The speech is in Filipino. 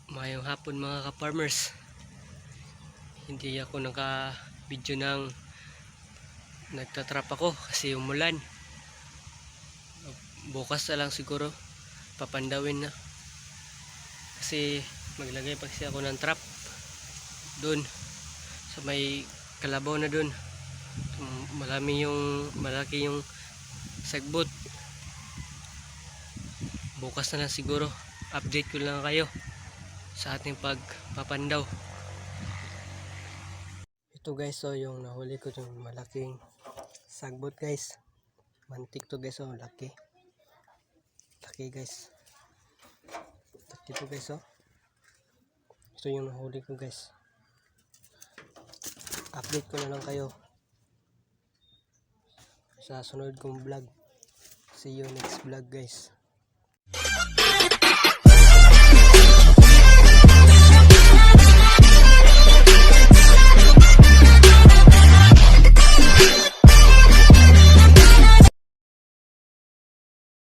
Mayong hapon mga ka-farmers. Hindi ako naka-video ng nagtatrap ako kasi umulan. Bukas na lang siguro papandawin na. Kasi maglagay pa kasi ako ng trap doon sa may kalabaw na doon. Malaki yung sagbot. Bukas na lang siguro. Update ko lang kayo sa ating pagpapandaw. Ito guys, so yung nahuli ko yung malaking sagbot guys. Mantik to guys, oh, laki guys. Laki to guys, oh. Ito yung nahuli ko guys. Update ko na lang kayo sa sunod kong vlog. See you next vlog guys.